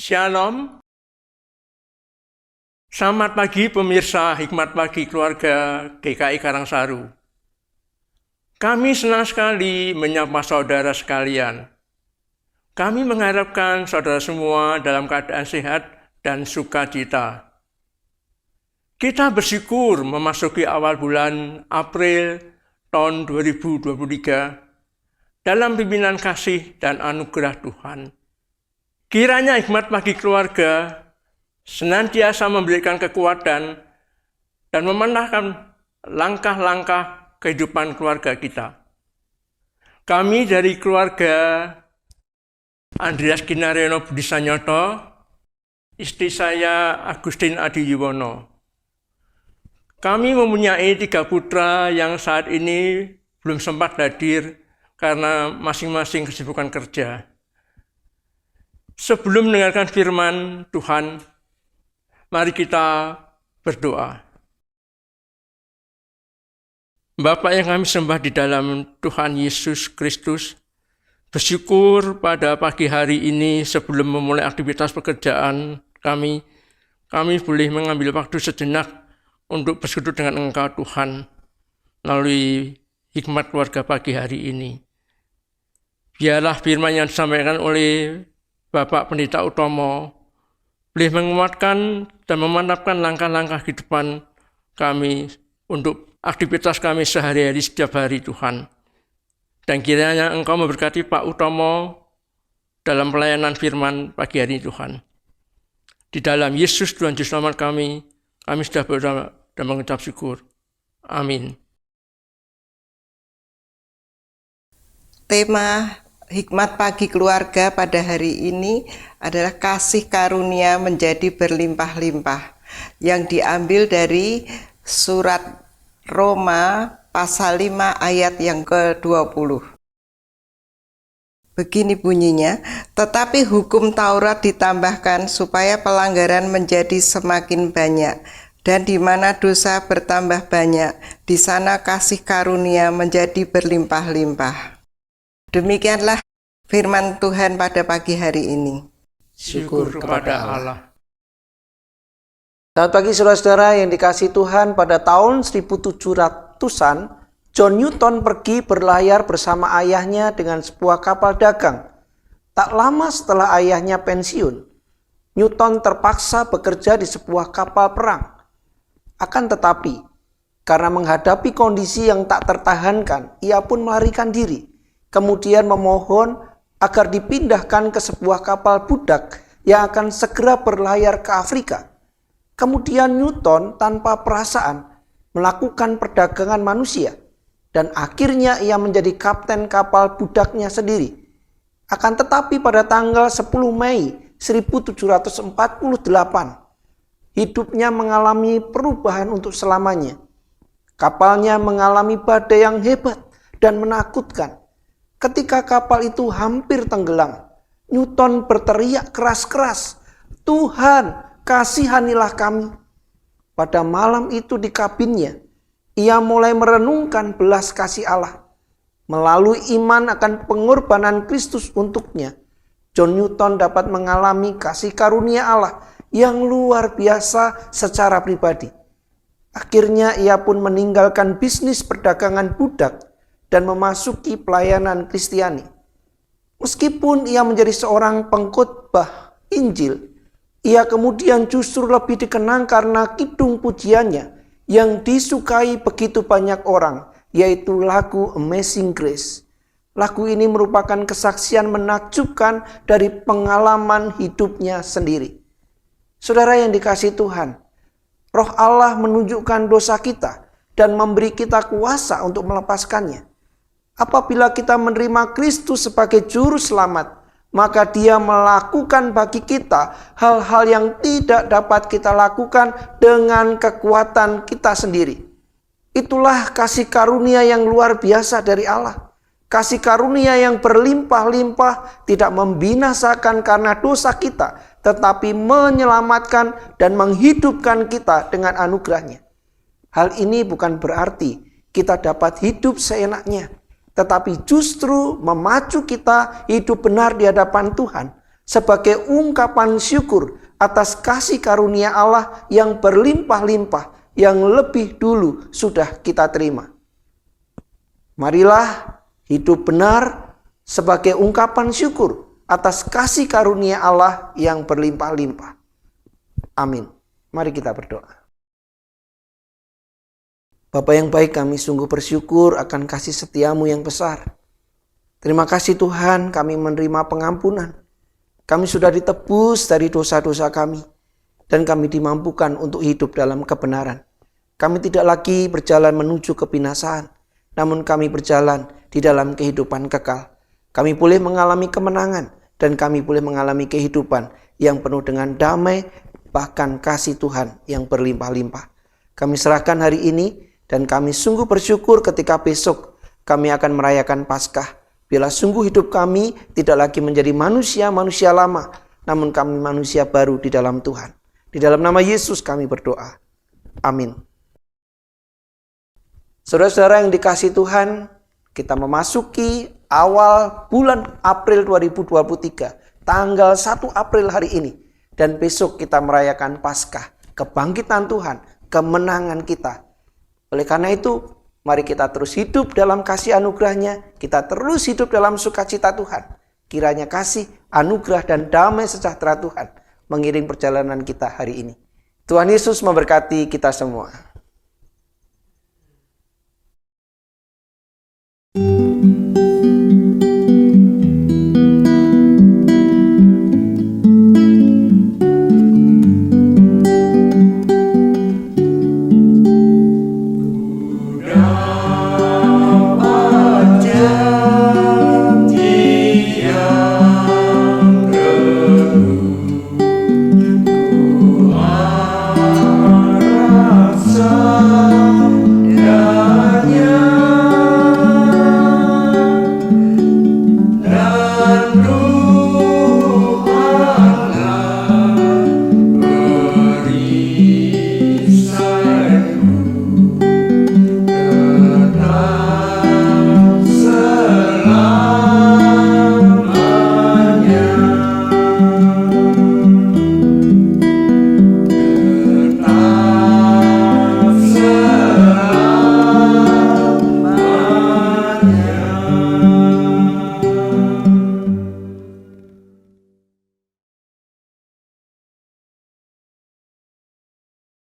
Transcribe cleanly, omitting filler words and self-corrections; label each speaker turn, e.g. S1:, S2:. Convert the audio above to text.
S1: Shalom. Selamat pagi pemirsa Hikmat Pagi Keluarga GKI Karangsaru. Kami senang sekali menyapa saudara sekalian. Kami mengharapkan saudara semua dalam keadaan sehat dan sukacita. Kita bersyukur memasuki awal bulan April tahun 2023 dalam pimpinan kasih dan anugerah Tuhan. Kiranya Hikmat Pagi Keluarga senantiasa memberikan kekuatan dan memandangkan langkah-langkah kehidupan keluarga kita. Kami dari keluarga Andreas Ginaryono Budi Sanyoto, istri saya Agustin Adi Yuwono. Kami mempunyai 3 putra yang saat ini belum sempat hadir karena masing-masing kesibukan kerja. Sebelum mendengarkan firman Tuhan, mari kita berdoa. Bapa yang kami sembah di dalam Tuhan Yesus Kristus, bersyukur pada pagi hari ini sebelum memulai aktivitas pekerjaan kami boleh mengambil waktu sejenak untuk bersekutu dengan Engkau Tuhan melalui hikmat keluarga pagi hari ini. Biarlah firman yang disampaikan oleh Bapak Pendeta Utomo boleh menguatkan dan memantapkan langkah-langkah kehidupan kami untuk aktivitas kami sehari-hari setiap hari Tuhan. Dan kiranya Engkau memberkati Pak Utomo dalam pelayanan firman pagi hari Tuhan. Di dalam Yesus Tuhan Juru Selamat kami sudah berdoa dan mengucap syukur. Amin.
S2: Tema Hikmat Pagi Keluarga pada hari ini adalah kasih karunia menjadi berlimpah-limpah yang diambil dari surat Roma pasal 5 ayat yang ke-20. Begini bunyinya, tetapi hukum Taurat ditambahkan supaya pelanggaran menjadi semakin banyak, dan di mana dosa bertambah banyak, di sana kasih karunia menjadi berlimpah-limpah. Demikianlah firman Tuhan pada pagi hari ini.
S1: Syukur kepada Allah.
S3: Selamat pagi saudara-saudara yang dikasihi Tuhan. Pada tahun 1700-an, John Newton pergi berlayar bersama ayahnya dengan sebuah kapal dagang. Tak lama setelah ayahnya pensiun, Newton terpaksa bekerja di sebuah kapal perang. Akan tetapi, karena menghadapi kondisi yang tak tertahankan, ia pun melarikan diri. Kemudian memohon agar dipindahkan ke sebuah kapal budak yang akan segera berlayar ke Afrika. Kemudian Newton tanpa perasaan melakukan perdagangan manusia dan akhirnya ia menjadi kapten kapal budaknya sendiri. Akan tetapi pada tanggal 10 Mei 1748, hidupnya mengalami perubahan untuk selamanya. Kapalnya mengalami badai yang hebat dan menakutkan. Ketika kapal itu hampir tenggelam, Newton berteriak keras-keras, "Tuhan, kasihanilah kami." Pada malam itu di kabinnya, ia mulai merenungkan belas kasih Allah. Melalui iman akan pengorbanan Kristus untuknya, John Newton dapat mengalami kasih karunia Allah yang luar biasa secara pribadi. Akhirnya ia pun meninggalkan bisnis perdagangan budak dan memasuki pelayanan Kristiani. Meskipun ia menjadi seorang pengkhotbah Injil, ia kemudian justru lebih dikenang karena kidung pujiannya yang disukai begitu banyak orang, yaitu lagu Amazing Grace. Lagu ini merupakan kesaksian menakjubkan dari pengalaman hidupnya sendiri. Saudara yang dikasihi Tuhan, Roh Allah menunjukkan dosa kita dan memberi kita kuasa untuk melepaskannya. Apabila kita menerima Kristus sebagai juru selamat, maka Dia melakukan bagi kita hal-hal yang tidak dapat kita lakukan dengan kekuatan kita sendiri. Itulah kasih karunia yang luar biasa dari Allah. Kasih karunia yang berlimpah-limpah, tidak membinasakan karena dosa kita, tetapi menyelamatkan dan menghidupkan kita dengan anugerahnya. Hal ini bukan berarti kita dapat hidup seenaknya, tetapi justru memacu kita hidup benar di hadapan Tuhan sebagai ungkapan syukur atas kasih karunia Allah yang berlimpah-limpah yang lebih dulu sudah kita terima. Marilah hidup benar sebagai ungkapan syukur atas kasih karunia Allah yang berlimpah-limpah. Amin. Mari kita berdoa. Bapa yang baik, kami sungguh bersyukur akan kasih setiamu yang besar. Terima kasih Tuhan, kami menerima pengampunan. Kami sudah ditebus dari dosa-dosa kami. Dan kami dimampukan untuk hidup dalam kebenaran. Kami tidak lagi berjalan menuju kebinasaan, namun kami berjalan di dalam kehidupan kekal. Kami boleh mengalami kemenangan, dan kami boleh mengalami kehidupan yang penuh dengan damai, bahkan kasih Tuhan yang berlimpah-limpah. Kami serahkan hari ini, dan kami sungguh bersyukur ketika besok kami akan merayakan Paskah. Bila sungguh hidup kami tidak lagi menjadi manusia-manusia lama, namun kami manusia baru di dalam Tuhan. Di dalam nama Yesus kami berdoa. Amin. Saudara-saudara yang dikasihi Tuhan, kita memasuki awal bulan April 2023, tanggal 1 April hari ini. Dan besok kita merayakan Paskah, kebangkitan Tuhan, kemenangan kita. Oleh karena itu, mari kita terus hidup dalam kasih anugerah-Nya, kita terus hidup dalam sukacita Tuhan. Kiranya kasih, anugerah, dan damai sejahtera Tuhan mengiring perjalanan kita hari ini. Tuhan Yesus memberkati kita semua.